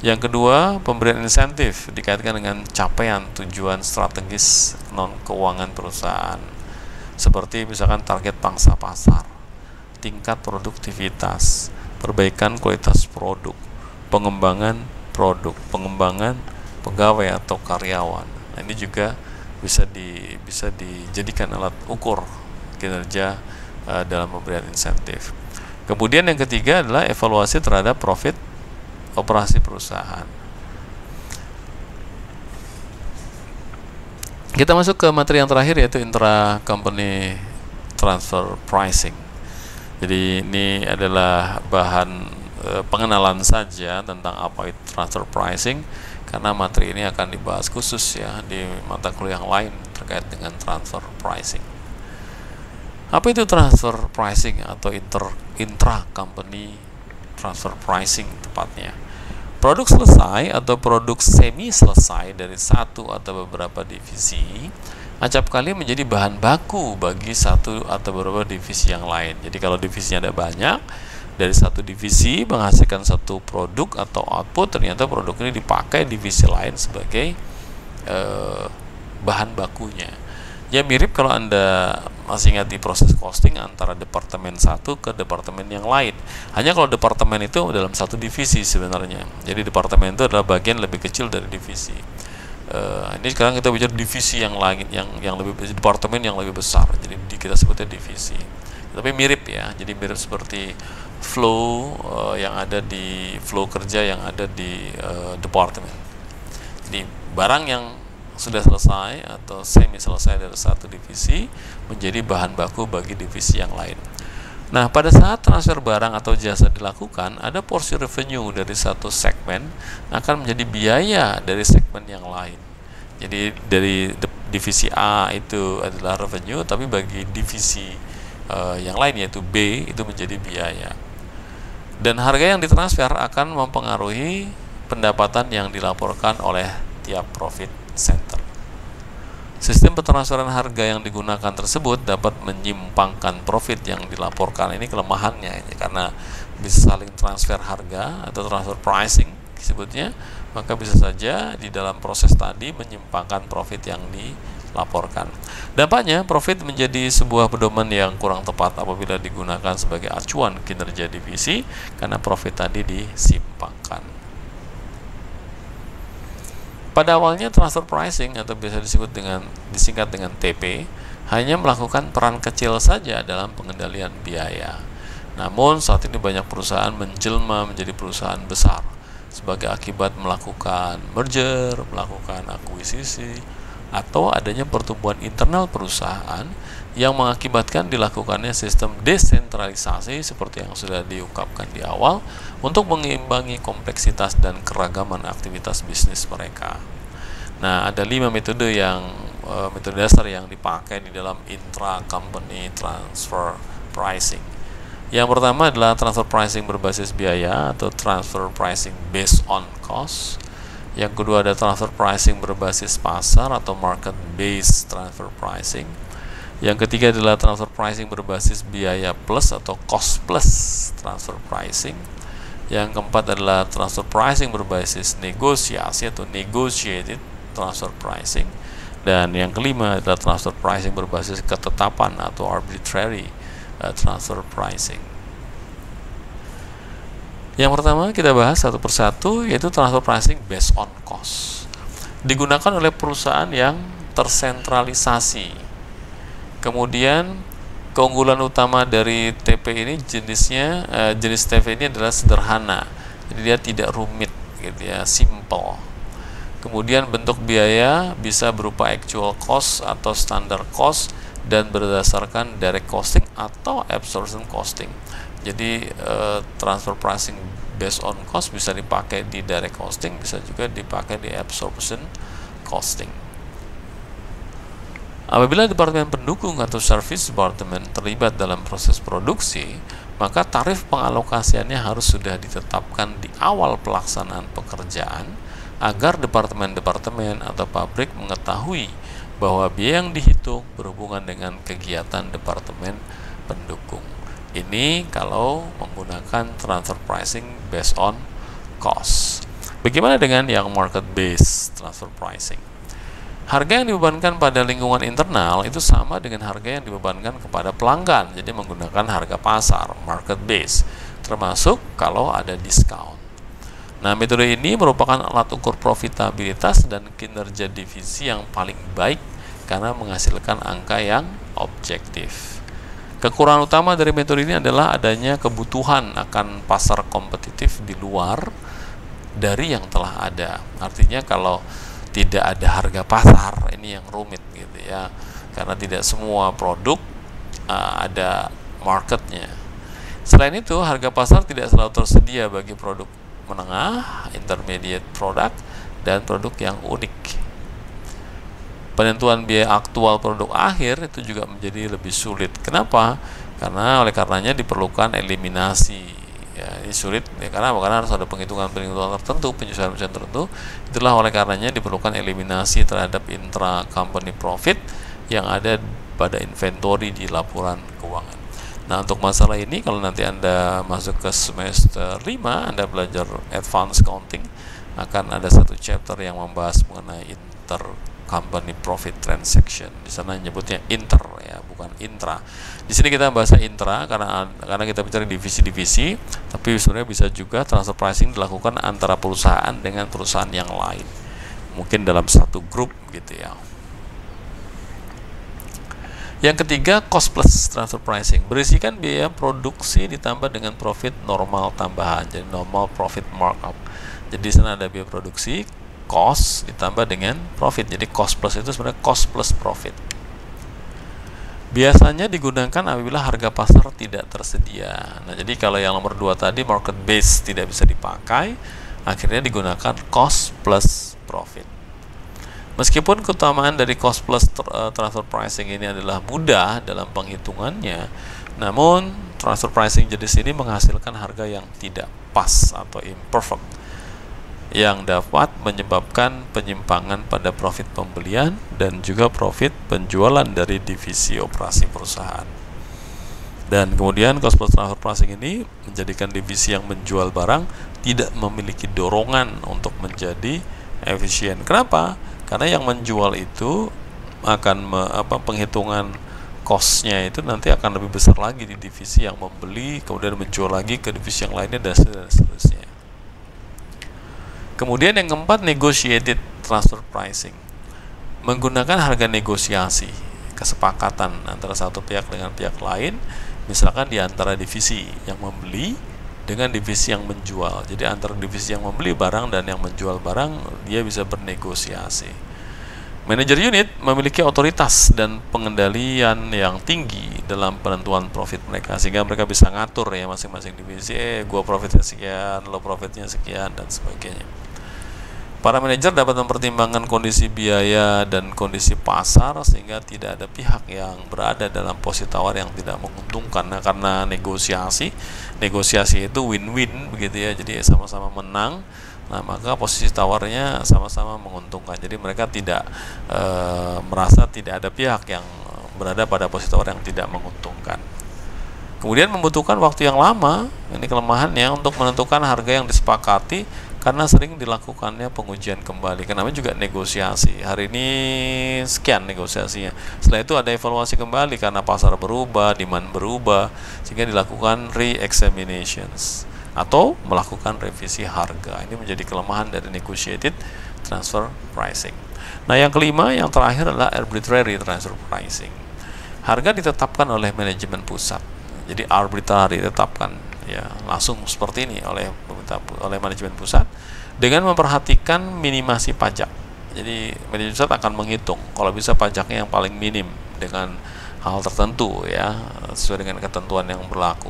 Yang kedua, pemberian insentif dikaitkan dengan capaian tujuan strategis non keuangan perusahaan, seperti misalkan target pangsa pasar, tingkat produktivitas, perbaikan kualitas produk, pengembangan produk, pengembangan pegawai atau karyawan. Nah, ini juga bisa dijadikan alat ukur kinerja dalam pemberian insentif. Kemudian yang ketiga adalah evaluasi terhadap profit operasi perusahaan. Kita masuk ke materi yang terakhir, yaitu intra-company transfer pricing. Jadi ini adalah bahan pengenalan saja tentang apa itu transfer pricing, karena materi ini akan dibahas khusus ya di mata kuliah yang lain terkait dengan transfer pricing. Apa itu transfer pricing atau intra-company transfer pricing tepatnya? Produk selesai atau produk semi selesai dari satu atau beberapa divisi acap kali menjadi bahan baku bagi satu atau beberapa divisi yang lain. Jadi kalau divisinya ada banyak, dari satu divisi menghasilkan satu produk atau output, ternyata produk ini dipakai divisi lain sebagai bahan bakunya. Ya mirip kalau Anda masih ingat di proses costing antara departemen satu ke departemen yang lain. Hanya kalau departemen itu dalam satu divisi sebenarnya. Jadi departemen itu adalah bagian lebih kecil dari divisi. Ini sekarang kita bicara divisi yang lain, yang lebih departemen yang lebih besar. Jadi kita sebutnya divisi. Tapi mirip ya. Jadi mirip seperti flow yang ada di flow kerja yang ada di departemen. Jadi barang yang sudah selesai atau semi selesai dari satu divisi menjadi bahan baku bagi divisi yang lain. Nah, pada saat transfer barang atau jasa dilakukan, ada porsi revenue dari satu segmen akan menjadi biaya dari segmen yang lain. Jadi dari divisi A itu adalah revenue, tapi bagi divisi yang lain yaitu B itu menjadi biaya. Dan harga yang ditransfer akan mempengaruhi pendapatan yang dilaporkan oleh tiap profit center. Sistem pentransferan harga yang digunakan tersebut dapat menyimpangkan profit yang dilaporkan. Ini kelemahannya karena bisa saling transfer harga atau transfer pricing disebutnya, maka bisa saja di dalam proses tadi menyimpangkan profit yang dilaporkan. Dampaknya profit menjadi sebuah pedoman yang kurang tepat apabila digunakan sebagai acuan kinerja divisi karena profit tadi disimpangkan. Pada awalnya transfer pricing atau biasa disingkat dengan TP hanya melakukan peran kecil saja dalam pengendalian biaya. Namun saat ini banyak perusahaan menjelma menjadi perusahaan besar sebagai akibat melakukan merger, melakukan akuisisi, atau adanya pertumbuhan internal perusahaan yang mengakibatkan dilakukannya sistem desentralisasi seperti yang sudah diungkapkan di awal untuk mengimbangi kompleksitas dan keragaman aktivitas bisnis mereka. Nah, ada 5 metode dasar yang dipakai di dalam intra-company transfer pricing. Yang pertama adalah transfer pricing berbasis biaya atau transfer pricing based on cost. Yang kedua ada transfer pricing berbasis pasar atau market based transfer pricing. Yang ketiga adalah transfer pricing berbasis biaya plus atau cost plus transfer pricing. Yang keempat adalah transfer pricing berbasis negosiasi atau negotiated transfer pricing. Dan yang kelima adalah transfer pricing berbasis ketetapan atau arbitrary transfer pricing. Yang pertama kita bahas satu persatu, yaitu transfer pricing based on cost. Digunakan oleh perusahaan yang tersentralisasi. Kemudian keunggulan utama dari TP ini jenis TP ini adalah sederhana. Jadi dia tidak rumit gitu ya, simple. Kemudian bentuk biaya bisa berupa actual cost atau standard cost dan berdasarkan direct costing atau absorption costing. Jadi transfer pricing based on cost bisa dipakai di direct costing, bisa juga dipakai di absorption costing. Apabila departemen pendukung atau service department terlibat dalam proses produksi, maka tarif pengalokasiannya harus sudah ditetapkan di awal pelaksanaan pekerjaan agar departemen-departemen atau pabrik mengetahui bahwa biaya yang dihitung berhubungan dengan kegiatan departemen pendukung. Ini kalau menggunakan transfer pricing based on cost. Bagaimana dengan yang market based transfer pricing? Harga yang dibebankan pada lingkungan internal itu sama dengan harga yang dibebankan kepada pelanggan. Jadi menggunakan harga pasar, market base, termasuk kalau ada diskon. Nah, metode ini merupakan alat ukur profitabilitas dan kinerja divisi yang paling baik karena menghasilkan angka yang objektif. Kekurangan utama dari metode ini adalah adanya kebutuhan akan pasar kompetitif di luar dari yang telah ada. Artinya kalau tidak ada harga pasar, ini yang rumit gitu ya, karena tidak semua produk ada marketnya. Selain itu, harga pasar tidak selalu tersedia bagi produk menengah, intermediate product, dan produk yang unik. Penentuan biaya aktual produk akhir itu juga menjadi lebih sulit. Kenapa? Karena oleh karenanya diperlukan eliminasi. Ya, ini sulit ya, karena harus ada penghitungan tertentu, penyesuaian tertentu. Itulah oleh karenanya diperlukan eliminasi terhadap intra company profit yang ada pada inventory di laporan keuangan. Nah, untuk masalah ini kalau nanti Anda masuk ke semester 5, Anda belajar advanced accounting, akan ada satu chapter yang membahas mengenai intercompany profit transaction. Di sana nyebutnya inter ya, bukan intra. Di sini kita bahasa intra karena kita bicara divisi-divisi, tapi sebenarnya bisa juga transfer pricing dilakukan antara perusahaan dengan perusahaan yang lain. Mungkin dalam satu grup gitu ya. Yang ketiga, cost plus transfer pricing berisikan biaya produksi ditambah dengan profit normal tambahan, jadi normal profit markup. Jadi di sana ada biaya produksi, cost ditambah dengan profit. Jadi cost plus itu sebenarnya cost plus profit. Biasanya digunakan apabila harga pasar tidak tersedia. Nah, jadi kalau yang nomor 2 tadi market base tidak bisa dipakai, akhirnya digunakan cost plus profit. Meskipun keutamaan dari cost plus transfer pricing ini adalah mudah dalam penghitungannya, namun transfer pricing jenis ini menghasilkan harga yang tidak pas atau imperfect, yang dapat menyebabkan penyimpangan pada profit pembelian dan juga profit penjualan dari divisi operasi perusahaan. Dan kemudian cost plus transfer pricing ini menjadikan divisi yang menjual barang tidak memiliki dorongan untuk menjadi efisien. Kenapa? Karena yang menjual itu akan penghitungan cost-nya itu nanti akan lebih besar lagi di divisi yang membeli, kemudian menjual lagi ke divisi yang lainnya dan seterusnya. Kemudian yang keempat, negotiated transfer pricing. Menggunakan harga negosiasi, kesepakatan antara satu pihak dengan pihak lain, misalkan di antara divisi yang membeli dengan divisi yang menjual. Jadi antara divisi yang membeli barang dan yang menjual barang, dia bisa bernegosiasi. Manajer unit memiliki otoritas dan pengendalian yang tinggi dalam penentuan profit mereka, sehingga mereka bisa ngatur ya masing-masing divisi, gua profitnya sekian, lo profitnya sekian, dan sebagainya. Para manajer dapat mempertimbangkan kondisi biaya dan kondisi pasar sehingga tidak ada pihak yang berada dalam posisi tawar yang tidak menguntungkan. Nah, karena negosiasi itu win-win begitu ya, jadi sama-sama menang. Nah, maka posisi tawarnya sama-sama menguntungkan. Jadi mereka tidak merasa tidak ada pihak yang berada pada posisi tawar yang tidak menguntungkan. Kemudian membutuhkan waktu yang lama, ini kelemahannya, untuk menentukan harga yang disepakati karena sering dilakukannya pengujian kembali. Kenapa juga negosiasi? Hari ini sekian negosiasinya. Setelah itu ada evaluasi kembali karena pasar berubah, demand berubah, sehingga dilakukan re-examinations atau melakukan revisi harga. Ini menjadi kelemahan dari negotiated transfer pricing. Nah, yang kelima, yang terakhir adalah arbitrary transfer pricing. Harga ditetapkan oleh manajemen pusat. Jadi arbitrary ditetapkan. ya langsung seperti ini oleh manajemen pusat dengan memperhatikan minimasi pajak. Jadi manajemen pusat akan menghitung kalau bisa pajaknya yang paling minim dengan hal tertentu ya, sesuai dengan ketentuan yang berlaku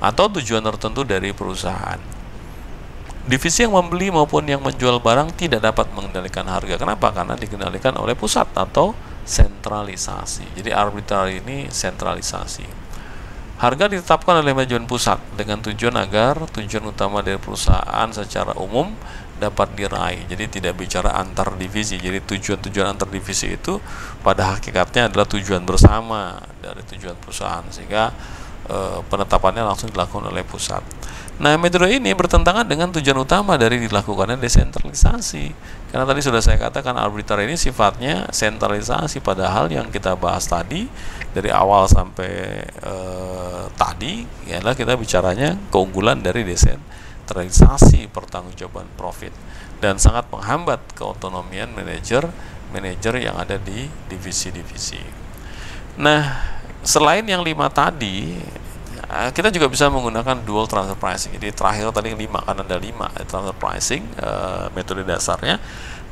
atau tujuan tertentu dari perusahaan. Divisi yang membeli maupun yang menjual barang tidak dapat mengendalikan harga. Kenapa? Karena dikendalikan oleh pusat atau sentralisasi. Jadi arbitrary ini sentralisasi. Harga ditetapkan oleh manajemen pusat dengan tujuan agar tujuan utama dari perusahaan secara umum dapat diraih. Jadi tidak bicara antar divisi. Jadi tujuan-tujuan antar divisi itu pada hakikatnya adalah tujuan bersama dari tujuan perusahaan, sehingga penetapannya langsung dilakukan oleh pusat. Nah, metode ini bertentangan dengan tujuan utama dari dilakukannya desentralisasi. Karena tadi sudah saya katakan arbitrary ini sifatnya sentralisasi, padahal yang kita bahas tadi dari awal sampai tadi ialah kita bicaranya keunggulan dari desentralisasi pertanggungjawaban profit dan sangat menghambat keotonomian manajer yang ada di divisi-divisi. Nah, selain yang 5 tadi, kita juga bisa menggunakan dual transfer pricing. Jadi terakhir tadi 5, kan ada 5 transfer pricing metode dasarnya.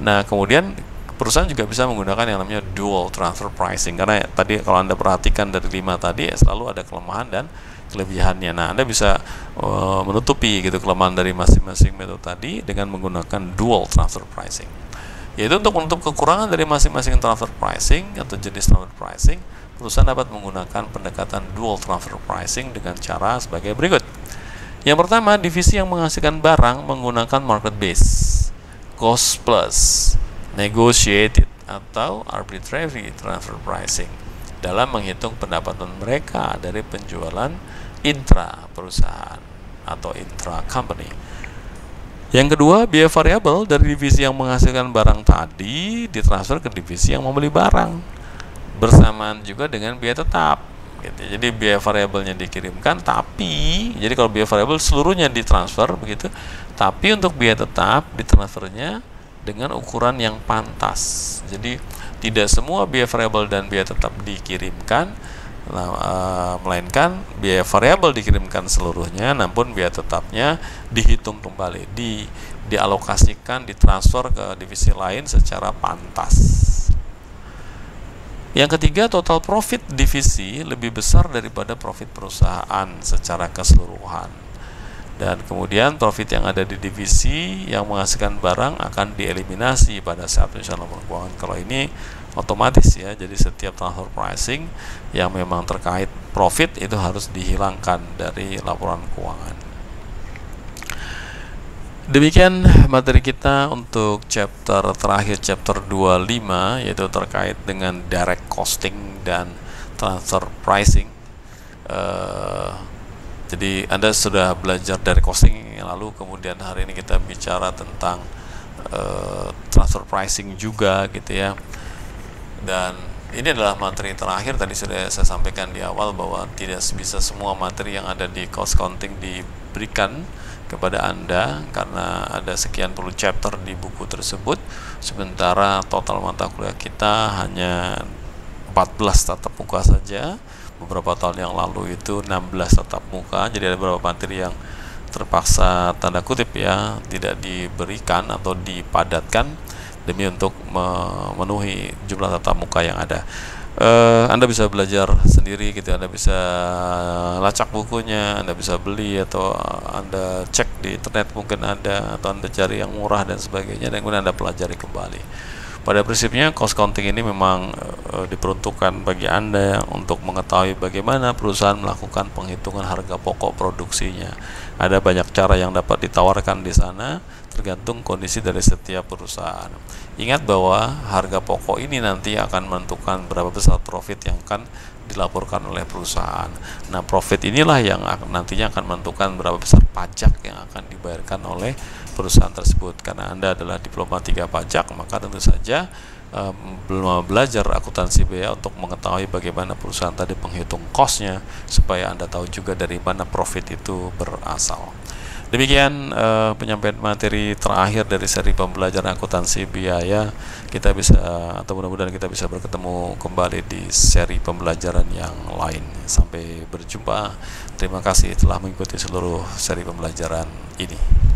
Nah, kemudian perusahaan juga bisa menggunakan yang namanya dual transfer pricing, karena tadi kalau Anda perhatikan dari 5 tadi selalu ada kelemahan dan kelebihannya. Nah, Anda bisa menutupi gitu kelemahan dari masing-masing metode tadi dengan menggunakan dual transfer pricing. Yaitu untuk menutup kekurangan dari masing-masing transfer pricing atau jenis transfer pricing, perusahaan dapat menggunakan pendekatan dual transfer pricing dengan cara sebagai berikut. Yang pertama, divisi yang menghasilkan barang menggunakan market base, cost plus, negotiated atau arbitrary transfer pricing dalam menghitung pendapatan mereka dari penjualan intra perusahaan atau intra company. Yang kedua, biaya variabel dari divisi yang menghasilkan barang tadi ditransfer ke divisi yang membeli barang bersamaan juga dengan biaya tetap gitu. Jadi biaya variabelnya dikirimkan, tapi jadi kalau biaya variabel seluruhnya ditransfer begitu, tapi untuk biaya tetap ditransfernya dengan ukuran yang pantas. Jadi tidak semua biaya variabel dan biaya tetap dikirimkan, melainkan biaya variabel dikirimkan seluruhnya, namun biaya tetapnya dihitung kembali, dialokasikan, ditransfer ke divisi lain secara pantas. Yang ketiga, total profit divisi lebih besar daripada profit perusahaan secara keseluruhan. Dan kemudian profit yang ada di divisi yang menghasilkan barang akan dieliminasi pada saat penyusunan laporan keuangan. Kalau ini otomatis ya, jadi setiap transfer pricing yang memang terkait profit itu harus dihilangkan dari laporan keuangan. Demikian materi kita untuk chapter terakhir, chapter 25, yaitu terkait dengan direct costing dan transfer pricing. Jadi Anda sudah belajar direct costing yang lalu, kemudian hari ini kita bicara tentang transfer pricing juga gitu ya. Dan ini adalah materi terakhir. Tadi sudah saya sampaikan di awal bahwa tidak bisa semua materi yang ada di cost counting diberikan kepada Anda karena ada sekian puluh chapter di buku tersebut, sementara total mata kuliah kita hanya 14 tatap muka saja. Beberapa tahun yang lalu itu 16 tatap muka, jadi ada beberapa materi yang terpaksa tanda kutip ya tidak diberikan atau dipadatkan demi untuk memenuhi jumlah tatap muka yang ada. Anda bisa belajar sendiri gitu, Anda bisa lacak bukunya, Anda bisa beli atau Anda cek di internet mungkin ada, atau Anda cari yang murah dan sebagainya, dan kemudian Anda pelajari kembali. Pada prinsipnya cost counting ini memang diperuntukkan bagi Anda untuk mengetahui bagaimana perusahaan melakukan penghitungan harga pokok produksinya. Ada banyak cara yang dapat ditawarkan di sana, tergantung kondisi dari setiap perusahaan. Ingat bahwa harga pokok ini nanti akan menentukan berapa besar profit yang akan dilaporkan oleh perusahaan. Nah, profit inilah yang nantinya akan menentukan berapa besar pajak yang akan dibayarkan oleh perusahaan tersebut. Karena Anda adalah diploma 3 pajak, maka tentu saja belum belajar akuntansi biaya untuk mengetahui bagaimana perusahaan tadi menghitung cost-nya, supaya Anda tahu juga dari mana profit itu berasal. Demikian penyampaian materi terakhir dari seri pembelajaran akuntansi biaya. Kita bisa atau mudah-mudahan kita bisa bertemu kembali di seri pembelajaran yang lain. Sampai berjumpa. Terima kasih telah mengikuti seluruh seri pembelajaran ini.